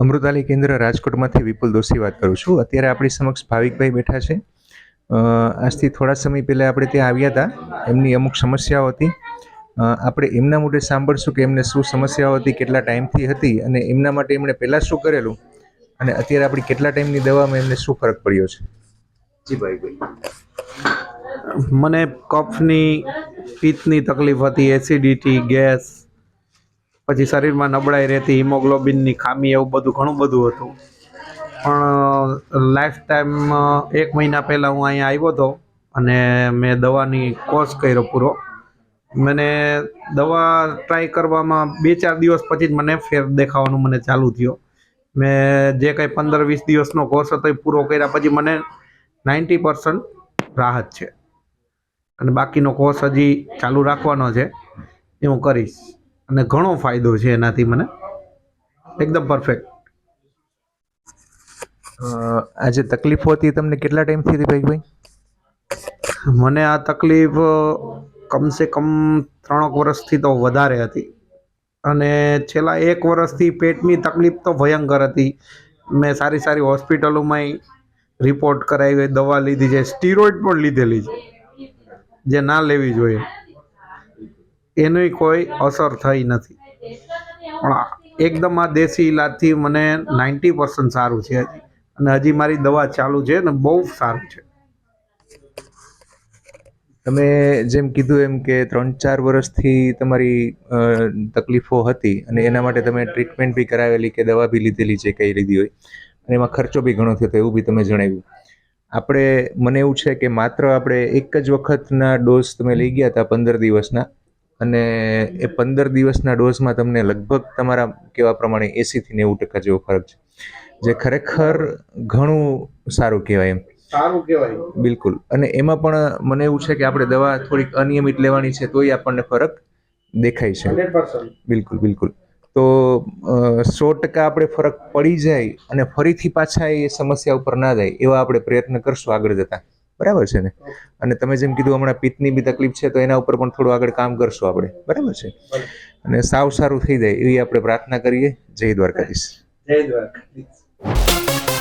અમૃતાલી કેન્દ્ર રાજકોટમાંથી વિપુલ દોશી વાત કરું છું. અત્યારે આપણી સમક્ષ ભાવિકભાઈ બેઠા છે. આજથી થોડા સમય પહેલાં આપણે ત્યાં આવ્યા હતા. એમની અમુક સમસ્યાઓ હતી. આપણે એમના મોઢે સાંભળશું કે એમને શું સમસ્યાઓ હતી, કેટલા ટાઈમથી હતી અને એમના માટે એમણે પહેલાં શું કરેલું અને અત્યારે આપણી કેટલા ટાઈમની દવામાં એમને શું ફરક પડ્યો છે. જી ભાઈ. મને કફની પિત્તની તકલીફ હતી, એસિડિટી, ગેસ, પછી શરીરમાં નબળાઈ રહેતી, હિમોગ્લોબિનની ખામી, એવું બધું ઘણું બધું હતું. પણ લાઈફ ટાઈમ 1 મહિના પહેલાં હું અહીંયા આવ્યો હતો અને મેં દવાની કોર્સ કર્યો પૂરો. મને દવા ટ્રાય કરવામાં 2-4 દિવસ પછી જ મને ફેર દેખાવાનું મને ચાલુ થયો. મેં જે કંઈ 15-20 દિવસનો કોર્સ હતો એ પૂરો કર્યા પછી મને 90% રાહત છે અને બાકીનો કોર્સ હજી ચાલુ રાખવાનો છે, એ હું કરીશ અને ઘણો ફાયદો છે એનાથી મને, એકદમ પરફેક્ટ. આ જે તકલીફો હતી તમને કેટલા ટાઈમથી હતી ભાઈ? મને આ તકલીફ કમસે કમ 3 વર્ષથી તો વધારે હતી અને છેલ્લા 1 વર્ષથી પેટની તકલીફ તો ભયંકર હતી. મેં સારી સારી હોસ્પિટલોમાં રિપોર્ટ કરાવી, દવા લીધી છે, સ્ટીરોઇડ પણ લીધેલી છે જે ના લેવી જોઈએ, એની કોઈ અસર થઈ નથી. પણ એકદમ આ દેશી ઈલાજથી મને 90% સારું છે હજી, અને હજી મારી દવા ચાલુ છે ને બહુ સારું છે. તમે જેમ કીધું એમ કે 3-4 વર્ષથી તમારી તકલીફો હતી અને એના માટે તમે ટ્રીટમેન્ટ બી કરાવેલી કે દવા બી લીધેલી છે, કઈ લીધી હોય, અને એમાં ખર્ચો બી ઘણો થયો હતો એવું બી તમે જણાવ્યું. મને એવું છે કે માત્ર આપણે એક જ વખતના ડોઝ તમે લઈ ગયા હતા 15 દિવસના, અને એ 15 દિવસના ડોઝમાં તમને લગભગ તમારા કહેવા પ્રમાણે 80-90% જેવો ફરક છે, જે ખરેખર ઘણું સારું કહેવાય એમ. સારું કહેવાય. બિલકુલ. અને એમાં પણ મને એવું છે કે આપણે દવા થોડીક અનિયમિત લેવાની છે તોય આપણને ફરક દેખાય છે. 100%. બિલકુલ બિલકુલ. તો 100% આપણે ફરક પડી જાય અને ફરીથી પાછા એ સમસ્યા ઉપર ના જાય એવા આપણે પ્રયત્ન કરશું આગળ જતા. બરાબર છે ને? અને તમે જેમ કીધું હમણાં પિત્તની બી તકલીફ છે તો એના ઉપર પણ થોડું આગળ કામ કરશું આપણે. બરાબર છે? અને સાવ સારું થઈ જાય એવી આપણે પ્રાર્થના કરીએ. જય દ્વારકાધીશ. જય દ્વારકાધીશ.